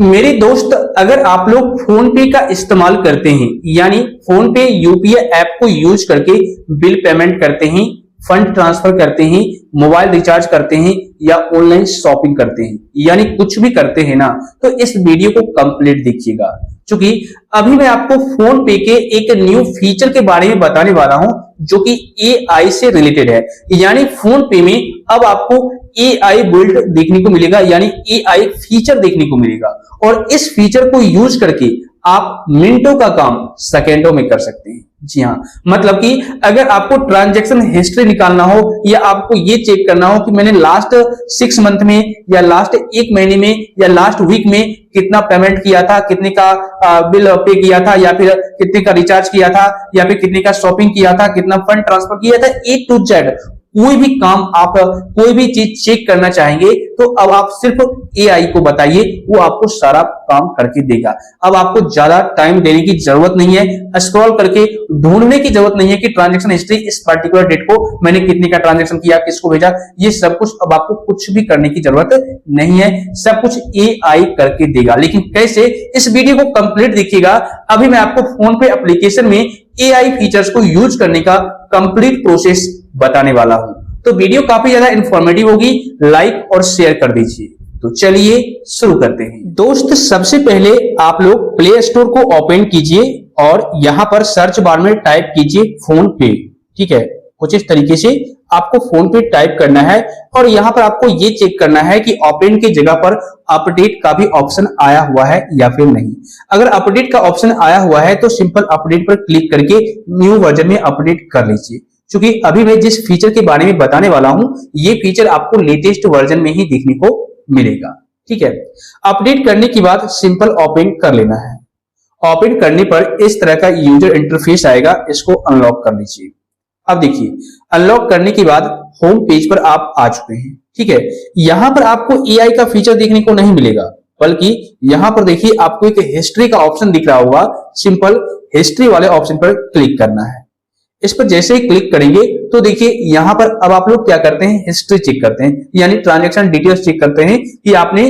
मेरे दोस्त, अगर आप लोग फोन पे का इस्तेमाल करते हैं, यानी फोन पे यूपीआई ऐप को यूज करके बिल पेमेंट करते हैं, फंड ट्रांसफर करते हैं, मोबाइल रिचार्ज करते हैं या ऑनलाइन शॉपिंग करते हैं, यानी कुछ भी करते हैं ना, तो इस वीडियो को कंप्लीट देखिएगा। क्योंकि अभी मैं आपको फोन पे के एक न्यू फीचर के बारे में बताने वाला हूं जो कि एआई से रिलेटेड है। यानी फोन पे में अब आपको एआई बिल्ड देखने को मिलेगा, यानी एआई फीचर देखने को मिलेगा, और इस फीचर को यूज करके आप मिनटों का काम सेकेंडों में कर सकते हैं। जी हाँ, मतलब कि अगर आपको ट्रांजैक्शन हिस्ट्री निकालना हो या आपको ये चेक करना हो कि मैंने लास्ट 6 मंथ में या लास्ट 1 महीने में या लास्ट वीक में कितना पेमेंट किया था, कितने का बिल पे किया था, या फिर कितने का रिचार्ज किया था, या फिर कितने का शॉपिंग किया था, कितना फंड ट्रांसफर किया था, ए टू जेड कोई भी काम आप कोई भी चीज चेक करना चाहेंगे तो अब आप सिर्फ एआई को बताइए, वो आपको सारा काम करके देगा। अब आपको ज्यादा टाइम देने की जरूरत नहीं है, स्क्रॉल करके ढूंढने की जरूरत नहीं है कि ट्रांजैक्शन हिस्ट्री इस पर्टिकुलर डेट को मैंने कितने का ट्रांजैक्शन किया, किसको भेजा, ये सब कुछ अब आपको कुछ भी करने की जरूरत नहीं है, सब कुछ एआई करके देगा। लेकिन कैसे, इस वीडियो को कंप्लीट देखिएगा। अभी मैं आपको फोन पे एप्लीकेशन में एआई फीचर्स को यूज करने का कंप्लीट प्रोसेस बताने वाला हूं, तो वीडियो काफी ज्यादा इंफॉर्मेटिव होगी, लाइक और शेयर कर दीजिए। तो चलिए शुरू करते हैं। दोस्त, सबसे पहले आप लोग प्ले स्टोर को ओपन कीजिए और यहां पर सर्च बार में टाइप कीजिए फोन पे। ठीक है, कुछ इस तरीके से आपको फोन पे टाइप करना है और यहां पर आपको ये चेक करना है कि ओपन की जगह पर अपडेट का भी ऑप्शन आया हुआ है या फिर नहीं। अगर अपडेट का ऑप्शन आया हुआ है तो सिंपल अपडेट पर क्लिक करके न्यू वर्जन में अपडेट कर लीजिए। क्योंकि अभी मैं जिस फीचर के बारे में बताने वाला हूं, ये फीचर आपको लेटेस्ट वर्जन में ही देखने को मिलेगा। ठीक है, अपडेट करने के बाद सिंपल ओपन कर लेना है। ओपन करने पर इस तरह का यूजर इंटरफेस आएगा, इसको अनलॉक कर लीजिए। अब देखिए, अनलॉक करने के बाद होम पेज पर आप आ चुके हैं। ठीक है, यहां पर आपको एआई का फीचर देखने को नहीं मिलेगा, बल्कि यहां पर देखिए आपको एक हिस्ट्री का ऑप्शन दिख रहा होगा। सिंपल हिस्ट्री वाले ऑप्शन पर क्लिक करना है। इस पर जैसे ही क्लिक करेंगे तो देखिए यहां पर अब आप लोग क्या करते हैं, हिस्ट्री चेक करते हैं, यानी ट्रांजैक्शन डिटेल्स चेक करते हैं कि आपने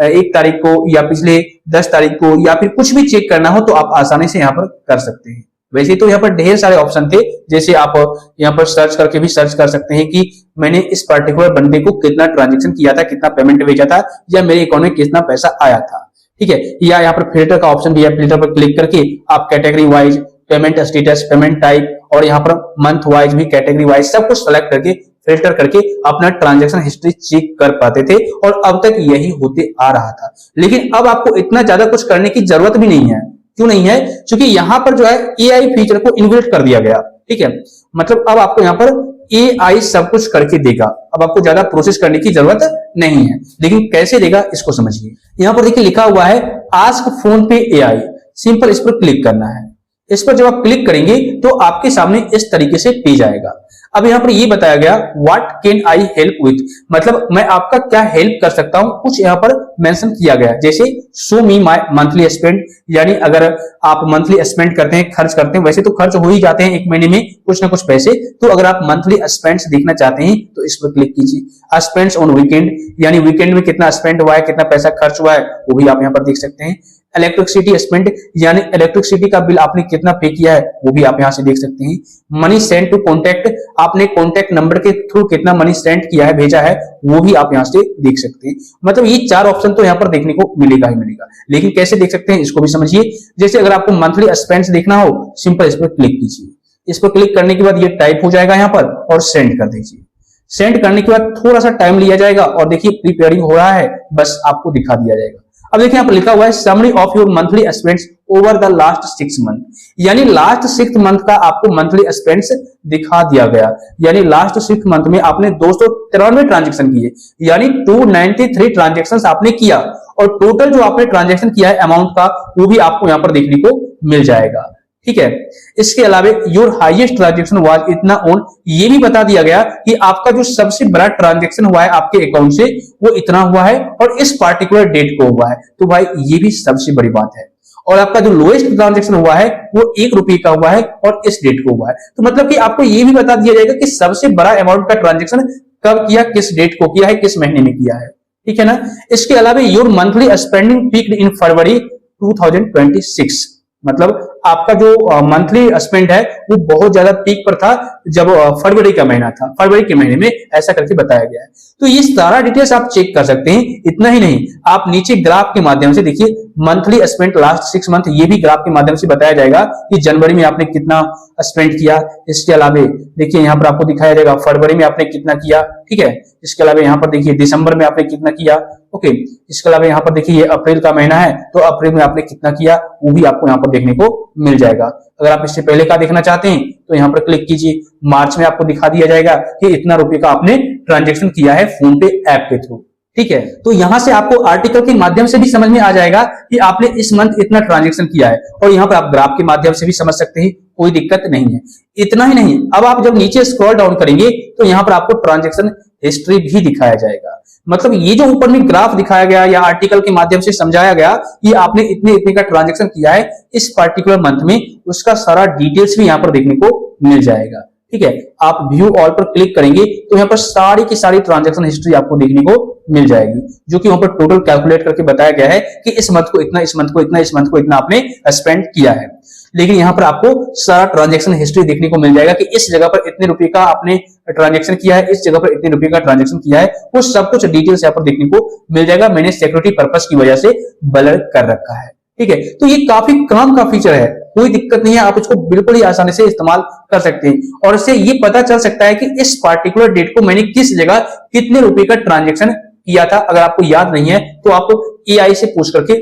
1 तारीख को या पिछले 10 तारीख को या फिर कुछ भी चेक करना हो तो आप आसानी से यहां पर कर सकते हैं। वैसे तो यहाँ पर ढेर सारे ऑप्शन थे, जैसे आप यहाँ पर सर्च करके भी सर्च कर सकते हैं कि मैंने इस पर्टिकुलर बंदे को कितना ट्रांजैक्शन किया था, कितना पेमेंट भेजा था, या मेरे अकाउंट में कितना पैसा आया था। ठीक है, या यहाँ पर फिल्टर का ऑप्शन भी है, फिल्टर पर क्लिक करके आप category wise, payment status, payment type और यहाँ पर मंथ वाइज भी, कैटेगरी वाइज सब कुछ सेलेक्ट करके फिल्टर करके अपना ट्रांजैक्शन हिस्ट्री चेक कर पाते थे, और अब तक यही होते आ रहा था। लेकिन अब आपको इतना ज्यादा कुछ करने की जरूरत भी नहीं है। क्यों नहीं है? क्योंकि यहां पर जो है एआई फीचर को इन्बिल्ट कर दिया गया। ठीक है, मतलब अब आपको यहां पर एआई सब कुछ करके देगा, अब आपको ज्यादा प्रोसेस करने की जरूरत नहीं है। लेकिन कैसे देगा इसको समझिए। यहां पर देखिए लिखा हुआ है आस्क फोन पे एआई, सिंपल इस पर क्लिक करना है। इस पर जब आप क्लिक करेंगे तो आपके सामने इस तरीके से पेज आएगा। अब यहाँ पर ये बताया गया what can I help with, मतलब मैं आपका क्या हेल्प कर सकता हूं, कुछ यहाँ पर मेंशन किया गया, जैसे show me my monthly spend, यानी अगर आप मंथली स्पेंड करते हैं, खर्च करते हैं, वैसे तो खर्च हो ही जाते हैं एक महीने में कुछ ना कुछ पैसे, तो अगर आप मंथली स्पेंड्स देखना चाहते हैं तो इस पर क्लिक कीजिए। स्पेंड्स ऑन वीकेंड, यानी वीकेंड में कितना स्पेंड हुआ है, कितना पैसा खर्च हुआ है, वो भी आप यहाँ पर देख सकते हैं। इलेक्ट्रिसिटी स्पेंड, यानी इलेक्ट्रिसिटी का बिल आपने कितना पे किया है, वो भी आप यहां से देख सकते हैं। मनी सेंड टू कॉन्टैक्ट, आपने कॉन्टैक्ट नंबर के थ्रू कितना मनी सेंड किया है, भेजा है, वो भी आप यहां से देख सकते हैं। मतलब ये 4 ऑप्शन तो यहां पर देखने को मिलेगा ही मिलेगा। लेकिन कैसे देख सकते हैं इसको भी समझिए। जैसे अगर आपको मंथली स्पेंड्स देखना हो, सिंपल इस पर क्लिक कीजिए। इस पर क्लिक करने के बाद ये टाइप हो जाएगा यहां पर और सेंड कर दीजिए। सेंड करने के बाद थोड़ा सा टाइम लिया जाएगा और देखिए प्रीपेयरिंग हो रहा है, बस आपको दिखा दिया जाएगा। अब देखिए यहाँ पर लिखा हुआ है summary of your monthly spends over the last 6 month, यानी लास्ट 6 मंथ का आपको मंथली स्पेंड्स दिखा दिया गया। यानी लास्ट 6 मंथ में आपने 293 ट्रांजैक्शन किए, यानी 293 ट्रांजैक्शन आपने किया, और टोटल जो आपने ट्रांजैक्शन किया है अमाउंट का, वो भी आपको यहाँ पर देखने को मिल जाएगा। ठीक है, इसके अलावा योर हाईएस्ट ट्रांजैक्शन वाज इतना ऑन, ये भी बता दिया गया कि आपका जो सबसे बड़ा ट्रांजैक्शन हुआ है आपके अकाउंट से वो इतना हुआ है और इस पार्टिकुलर डेट को हुआ है। तो भाई ये भी सबसे बड़ी बात है। और आपका जो लोएस्ट ट्रांजैक्शन हुआ है वो 1 रुपये का हुआ है और इस डेट को हुआ है। तो मतलब कि आपको ये भी बता दिया जाएगा कि सबसे बड़ा अमाउंट का ट्रांजैक्शन कब किया, किस डेट को किया है, किस महीने में किया है। ठीक है ना। इसके अलावा योर मंथली स्पेंडिंग पीक्ड इन फरवरी 2026, मतलब आपका जो मंथली स्पेंड है वो बहुत ज्यादा पीक पर था जब फरवरी का महीना था, फरवरी के महीने में ऐसा करके बताया गया है। तो ये सारा डिटेल्स आप चेक कर सकते हैं। इतना ही नहीं, आप नीचे ग्राफ के माध्यम से देखिए मंथली स्पेंड लास्ट 6 मंथ, ये भी ग्राफ के माध्यम से बताया जाएगा कि जनवरी में आपने कितना स्पेंड किया। इसके अलावा देखिए यहाँ पर आपको दिखाया जाएगा फरवरी में आपने कितना किया, ठीक है। इसके अलावा यहाँ पर देखिए दिसंबर में आपने कितना किया, ओके। इसके अलावा यहाँ पर देखिए ये अप्रैल का महीना है तो अप्रैल में आपने कितना किया वो भी आपको यहाँ पर देखने को मिल जाएगा। अगर आप इससे पहले का देखना चाहते हैं तो यहाँ पर क्लिक कीजिए, मार्च में आपको दिखा दिया जाएगा कि इतना रुपए का आपने ट्रांजेक्शन किया है फोन पे ऐप के थ्रू, ठीक है। तो यहां से आपको आर्टिकल के माध्यम से भी समझ में आ जाएगा कि आपने इस मंथ इतना ट्रांजेक्शन किया है, और यहाँ पर आप ग्राफ के माध्यम से भी समझ सकते हैं, कोई दिक्कत नहीं है। इतना ही नहीं, अब आप जब नीचे स्क्रॉल डाउन करेंगे तो यहाँ पर आपको ट्रांजेक्शन हिस्ट्री भी दिखाया जाएगा। मतलब ये जो ऊपर में ग्राफ दिखाया गया या आर्टिकल के माध्यम से समझाया गया कि आपने इतने इतने का ट्रांजेक्शन किया है इस पर्टिकुलर मंथ में, उसका सारा डिटेल्स भी यहाँ पर देखने को मिल जाएगा, ठीक है। आप व्यू ऑल पर क्लिक करेंगे तो यहाँ पर सारी की सारी ट्रांजैक्शन हिस्ट्री आपको देखने को मिल जाएगी, जो कि वहां पर टोटल कैलकुलेट करके बताया गया है कि इस मंथ को इतना, इस मंथ को इतना, इस मंथ को इतना आपने स्पेंड किया है। लेकिन यहाँ पर आपको सारा ट्रांजैक्शन हिस्ट्री देखने को मिल जाएगा कि इस जगह पर इतने रुपए का आपने ट्रांजैक्शन किया है, इस जगह पर इतने रुपए का ट्रांजैक्शन किया है, वो सब कुछ डिटेल्स यहाँ पर देखने को मिल जाएगा। मैंने सिक्योरिटी पर्पस की वजह से ब्लर कर रखा है, ठीक है। तो ये काफी काम का फीचर है, कोई दिक्कत नहीं है, आप इसको बिल्कुल ही आसानी से इस्तेमाल कर सकते हैं। और इससे ये पता चल सकता है कि इस पार्टिकुलर डेट को मैंने किस जगह कितने रुपए का ट्रांजैक्शन किया था। अगर आपको याद नहीं है तो आप एआई से पूछ करके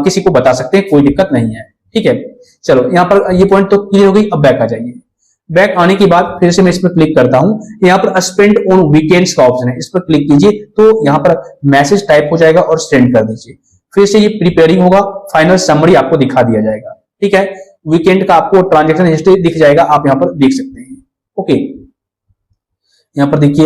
किसी को बता सकते हैं, कोई दिक्कत नहीं है, ठीक है। चलो यहाँ पर ये पॉइंट तो क्लियर हो गई। अब बैक आ जाइए। बैक आने के बाद फिर से मैं इस पर क्लिक करता हूं। यहाँ पर स्पेंड ऑन वीकेंड्स का ऑप्शन है, इस पर क्लिक कीजिए तो यहाँ पर मैसेज टाइप हो जाएगा और सेंड कर दीजिए। फिर से ये प्रिपेयरिंग होगा, फाइनल समरी आपको दिखा दिया जाएगा, ठीक है। वीकेंड का आपको ट्रांजैक्शन हिस्ट्री दिख जाएगा, आप यहाँ पर देख सकते हैं, ओके। यहाँ पर देखिए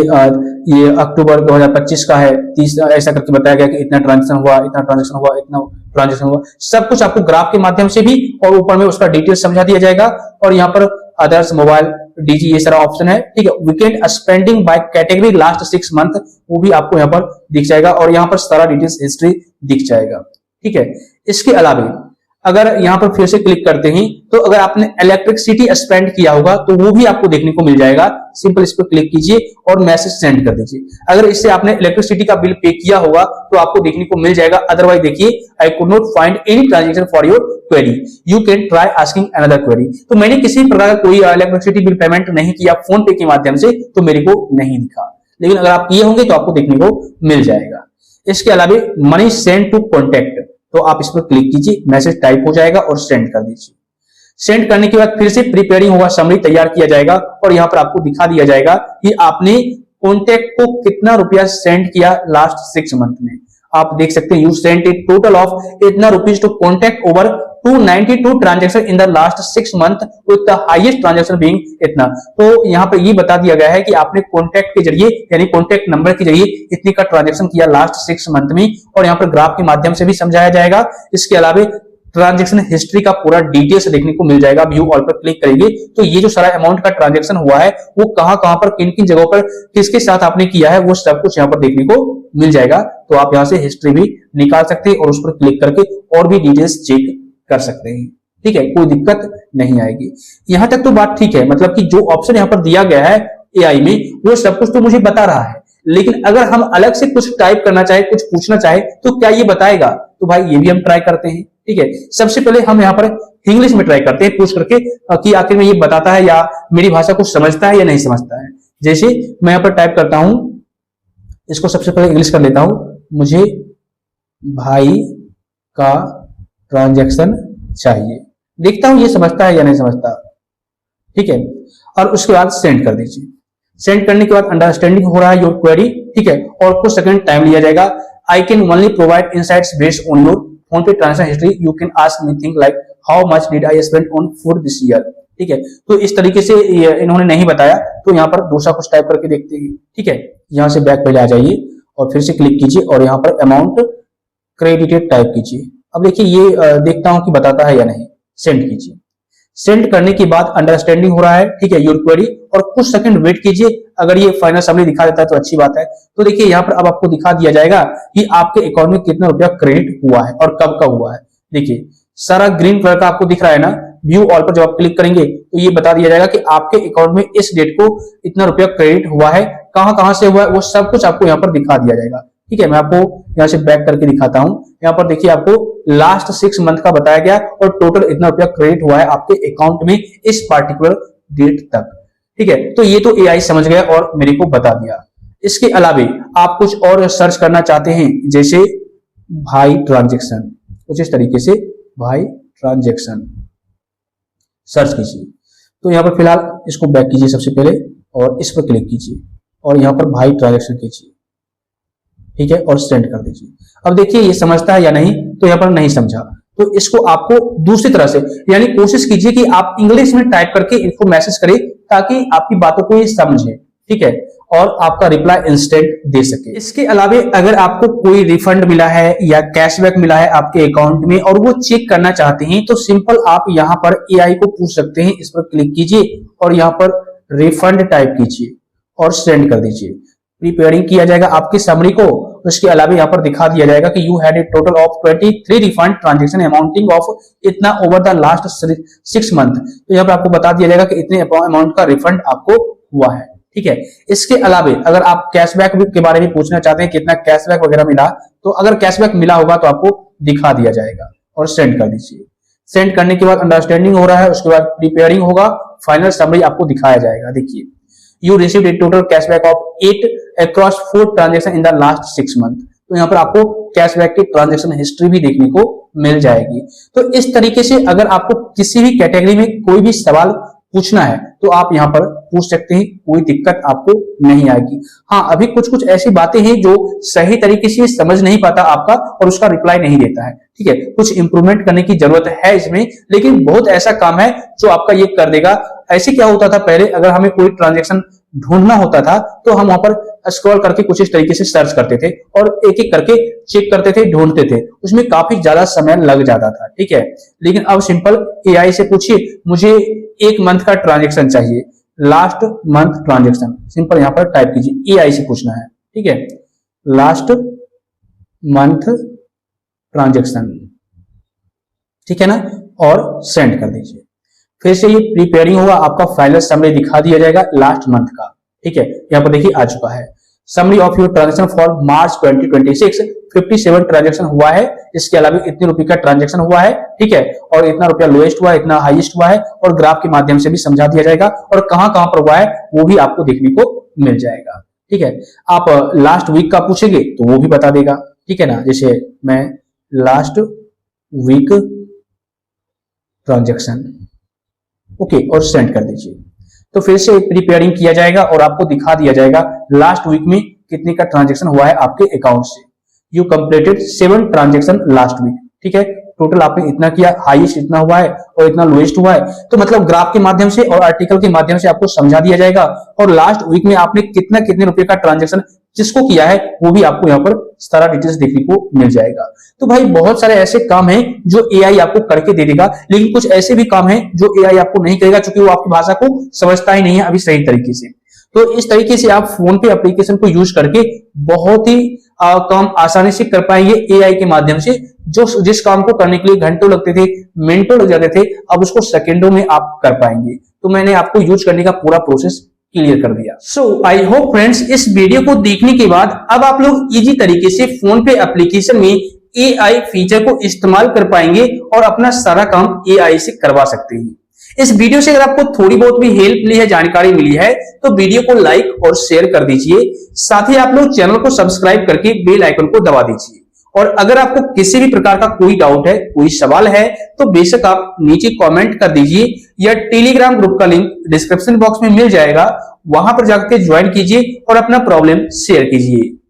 ये अक्टूबर 2025 का है, 30 ऐसा करके बताया गया कि इतना ट्रांजैक्शन हुआ, इतना ट्रांजैक्शन हुआ, इतना ट्रांजैक्शन हुआ, सब कुछ आपको ग्राफ के माध्यम से भी और ऊपर में उसका डिटेल समझा दिया जाएगा। और यहाँ पर अदर्स, मोबाइल, डीजी, ये सारा ऑप्शन है, ठीक है। Weekend spending by category last 6 month, वो भी आपको यहाँ पर दिख जाएगा और यहाँ पर सारा डिटेल्स हिस्ट्री दिख जाएगा, ठीक है। इसके अलावा अगर यहाँ पर फिर से क्लिक करते हैं तो अगर आपने इलेक्ट्रिसिटी स्पेंड किया होगा तो वो भी आपको देखने को मिल जाएगा। सिंपल इस पर क्लिक कीजिए और मैसेज सेंड कर दीजिए। अगर इससे आपने इलेक्ट्रिसिटी का बिल पे किया होगा तो आपको देखने को मिल जाएगा। अदरवाइज देखिए, I could not find any transaction for your query, you can try asking another query. तो मैंने किसी प्रकार का कोई इलेक्ट्रिसिटी बिल पेमेंट नहीं किया फोन पे के माध्यम से, तो मेरे को नहीं दिखा, लेकिन अगर आप किए होंगे तो आपको देखने को मिल जाएगा। इसके अलावा मनी सेंड टू कॉन्टेक्ट, तो आप इस पर क्लिक कीजिए, मैसेज टाइप हो जाएगा और सेंड कर दीजिए। सेंड करने के बाद फिर से प्रिपेयरिंग होगा, समरी तैयार किया जाएगा और यहाँ पर आपको दिखा दिया जाएगा कि आपने कॉन्टेक्ट को कितना रुपया सेंड किया लास्ट 6 मंथ में। आप देख सकते हैं you sent a total of इतना rupees to contact over 292 transaction in the last 6 month with the highest transaction being इतना। तो यहाँ पर ये बता दिया गया है कि आपने कॉन्टेक्ट के जरिए यानी कॉन्टेक्ट नंबर के जरिए इतने का ट्रांजैक्शन किया लास्ट 6 मंथ में, और यहाँ पर ग्राफ के माध्यम से भी समझाया जाएगा। इसके अलावा ट्रांजैक्शन हिस्ट्री का पूरा डिटेल्स देखने को मिल जाएगा। व्यू ऑल पर क्लिक करेंगे तो ये जो सारा अमाउंट का ट्रांजैक्शन हुआ है वो कहां कहां पर किन किन जगहों पर किसके साथ आपने किया है वो सब कुछ यहाँ पर देखने को मिल जाएगा। तो आप यहाँ से हिस्ट्री भी निकाल सकते हैं और उस पर क्लिक करके और भी डिटेल्स चेक कर सकते हैं, ठीक है। कोई दिक्कत नहीं आएगी। यहां तक तो बात ठीक है, मतलब कि जो ऑप्शन यहाँ पर दिया गया है एआई में वो सब कुछ तो मुझे बता रहा है, लेकिन अगर हम अलग से कुछ टाइप करना चाहे, कुछ पूछना चाहे तो क्या ये बताएगा? तो भाई ये भी हम ट्राई करते हैं, ठीक है। सबसे पहले हम यहाँ पर इंग्लिश में ट्राई करते हैं, पूछ करके कि आखिर में ये बताता है या मेरी भाषा को समझता है या नहीं समझता है। जैसे मैं यहाँ पर टाइप करता हूं, इसको सबसे पहले इंग्लिश कर लेता हूं, मुझे भाई का ट्रांजैक्शन चाहिए। देखता हूं ये समझता है या नहीं समझता, ठीक है। और उसके बाद सेंड कर दीजिए। सेंड करने के बाद अंडरस्टैंडिंग हो रहा है योर क्वेरी, ठीक है, और कुछ सेकंड टाइम लिया जाएगा। I can only provide insights based on your PhonePe transaction history, you can ask me thing like how much did I spend on food this year, ठीक है। तो इस तरीके से इन्होंने नहीं बताया, तो यहाँ पर दूसरा कुछ टाइप करके देखते हैं, ठीक है। यहाँ से बैक पे आ जाइए और फिर से क्लिक कीजिए और यहाँ पर अमाउंट क्रेडिटेड टाइप कीजिए। अब देखिए ये देखता हूं कि बताता है या नहीं। सेंड कीजिए। सेंड करने के बाद अंडरस्टैंडिंग हो रहा है, ठीक है, योर क्वेरी, और कुछ सेकंड वेट कीजिए। अगर ये फाइनल समरी दिखा देता है तो अच्छी बात है। तो देखिए यहाँ पर अब आपको दिखा दिया जाएगा कि आपके अकाउंट में कितना रुपया क्रेडिट हुआ है और कब का हुआ है। देखिए सारा ग्रीन कलर का आपको दिख रहा है ना, व्यू ऑल पर जब आप क्लिक करेंगे तो ये बता दिया जाएगा कि आपके अकाउंट में इस डेट को इतना रुपया क्रेडिट हुआ है, कहां से हुआ है, वो सब कुछ आपको यहाँ पर दिखा दिया जाएगा। ठीक है, मैं आपको यहाँ से बैक करके दिखाता हूँ। यहाँ पर देखिए आपको लास्ट 6 मंथ का बताया गया और टोटल इतना रुपया क्रेडिट हुआ है आपके अकाउंट में इस पार्टिकुलर डेट तक। ठीक है, तो ये तो एआई समझ गया और मेरे को बता दिया। इसके अलावे आप कुछ और सर्च करना चाहते हैं, जैसे भाई ट्रांजेक्शन, कुछ इस तरीके से भाई ट्रांजेक्शन सर्च कीजिए। तो यहाँ पर फिलहाल इसको बैक कीजिए सबसे पहले और इस पर क्लिक कीजिए और यहाँ पर भाई ट्रांजेक्शन कीजिए। ठीक है, और सेंड कर दीजिए। अब देखिए ये समझता है या नहीं, तो यहाँ पर नहीं समझा, तो इसको आपको दूसरी तरह से, यानी कोशिश कीजिए कि आप इंग्लिश में टाइप करके इनको मैसेज करें ताकि आपकी बातों को ये समझे। ठीक है, और आपका रिप्लाई इंस्टेंट दे सके। इसके अलावा अगर आपको कोई रिफंड मिला है या कैशबैक मिला है आपके अकाउंट में और वो चेक करना चाहते हैं, तो सिंपल आप यहाँ पर एआई को पूछ सकते हैं। इस पर क्लिक कीजिए और यहाँ पर रिफंड टाइप कीजिए और सेंड कर दीजिए। प्रीपेयरिंग किया जाएगा आपकी समरी को। उसके अलावा यहाँ पर दिखा दिया जाएगा कि you had a total of 23 refund transaction amounting of इतना ओवर द लास्ट 6 मंथ। तो यहाँ पर आपको बता दिया जाएगा कि इतने अमाउंट का रिफंड आपको हुआ है। ठीक है, इसके अलावा अगर आप कैशबैक के बारे में पूछना चाहते हैं कितना कैशबैक वगैरह मिला, तो अगर कैशबैक मिला होगा तो आपको दिखा दिया जाएगा और सेंड कर दीजिए। सेंड करने के बाद अंडरस्टैंडिंग हो रहा है, उसके बाद प्रीपेयरिंग होगा, फाइनल समरी आपको दिखाया जाएगा। देखिए you received A total cashback of 8 across 4 transaction in the last 6 month. तो यहाँ पर आपको कैशबैक की ट्रांजेक्शन हिस्ट्री भी देखने को मिल जाएगी। तो इस तरीके से अगर आपको किसी भी कैटेगरी में कोई भी सवाल पूछना है तो आप यहाँ पर पूछ सकते हैं, कोई दिक्कत आपको नहीं आएगी। हाँ, अभी कुछ ऐसी बातें हैं जो सही तरीके से समझ नहीं पाता आपका और उसका रिप्लाई नहीं देता है। ठीक है, कुछ इंप्रूवमेंट करने की जरूरत है इसमें, लेकिन बहुत ऐसा काम है जो आपका ये कर देगा। ऐसे क्या होता था पहले, अगर हमें कोई ट्रांजेक्शन ढूंढना होता था तो हम वहां पर स्क्रॉल करके कुछ इस तरीके से सर्च करते थे और एक एक करके चेक करते थे, ढूंढते थे, उसमें काफी ज्यादा समय लग जाता था। ठीक है, लेकिन अब सिंपल एआई से पूछिए मुझे 1 मंथ का ट्रांजेक्शन चाहिए, लास्ट मंथ ट्रांजेक्शन, सिंपल यहाँ पर टाइप कीजिए, एआई से पूछना है। ठीक है, लास्ट मंथ ट्रांजेक्शन, ठीक है ना, और सेंड कर दीजिए। फिर से ये प्रीपेयरिंग होगा, आपका फाइनल समरी दिखा दिया जाएगा लास्ट मंथ का। ठीक है, यहाँ पर देखिए आ चुका है summary of your transaction for March 2026, 57 transaction हुआ है। इसके अलावा इतने रुपए का ट्रांजेक्शन हुआ है। ठीक है, और इतना रुपया लोएस्ट हुआ है, इतना हाईएस्ट हुआ है, और ग्राफ के माध्यम से भी समझा दिया जाएगा और कहां पर हुआ है वो भी आपको देखने को मिल जाएगा। ठीक है, आप लास्ट वीक का पूछेंगे तो वो भी बता देगा। ठीक है ना, जैसे मैं लास्ट वीक ट्रांजेक्शन, ओके, और सेंड कर दीजिए। तो फिर से प्रीपेयरिंग किया जाएगा और आपको दिखा दिया जाएगा लास्ट वीक में कितने का ट्रांजेक्शन हुआ है आपके अकाउंट से। You completed 7 transaction last week. ठीक है, टोटल आपने इतना किया, हाईएस्ट इतना हुआ है और इतना लोएस्ट हुआ है। तो मतलब ग्राफ के माध्यम से और आर्टिकल के माध्यम से आपको समझा दिया जाएगा और लास्ट वीक में आपने कितने रुपए का ट्रांजेक्शन जिसको किया है वो भी आपको यहाँ पर सारा डिटेल्स देखने को मिल जाएगा। तो भाई बहुत सारे ऐसे काम हैं जो एआई आपको करके दे देगा, लेकिन कुछ ऐसे भी काम हैं जो एआई आपको नहीं करेगा, क्योंकि वो आपकी भाषा को समझता ही नहीं है अभी सही तरीके से। तो इस तरीके से आप फोन पे एप्लीकेशन को यूज करके बहुत ही काम आसानी से कर पाएंगे एआई के माध्यम से। जो जिस काम को करने के लिए घंटों लगते थे, मिनटों लग जाते थे, अब उसको सेकंडों में आप कर पाएंगे। तो मैंने आपको यूज करने का पूरा प्रोसेस क्लियर कर दिया। सो आई होप फ्रेंड्स इस वीडियो को देखने के बाद अब आप लोग इजी तरीके से फोन पे एप्लीकेशन में एआई फीचर को इस्तेमाल कर पाएंगे और अपना सारा काम एआई से करवा सकते हैं। इस वीडियो से अगर आपको थोड़ी बहुत भी हेल्प मिली है, जानकारी मिली है, तो वीडियो को लाइक और शेयर कर दीजिए। साथ ही आप लोग चैनल को सब्सक्राइब करके बेल आइकन को दबा दीजिए। और अगर आपको किसी भी प्रकार का कोई डाउट है, कोई सवाल है, तो बेशक आप नीचे कमेंट कर दीजिए या टेलीग्राम ग्रुप का लिंक डिस्क्रिप्शन बॉक्स में मिल जाएगा, वहां पर जाकर ज्वाइन कीजिए और अपना प्रॉब्लम शेयर कीजिए।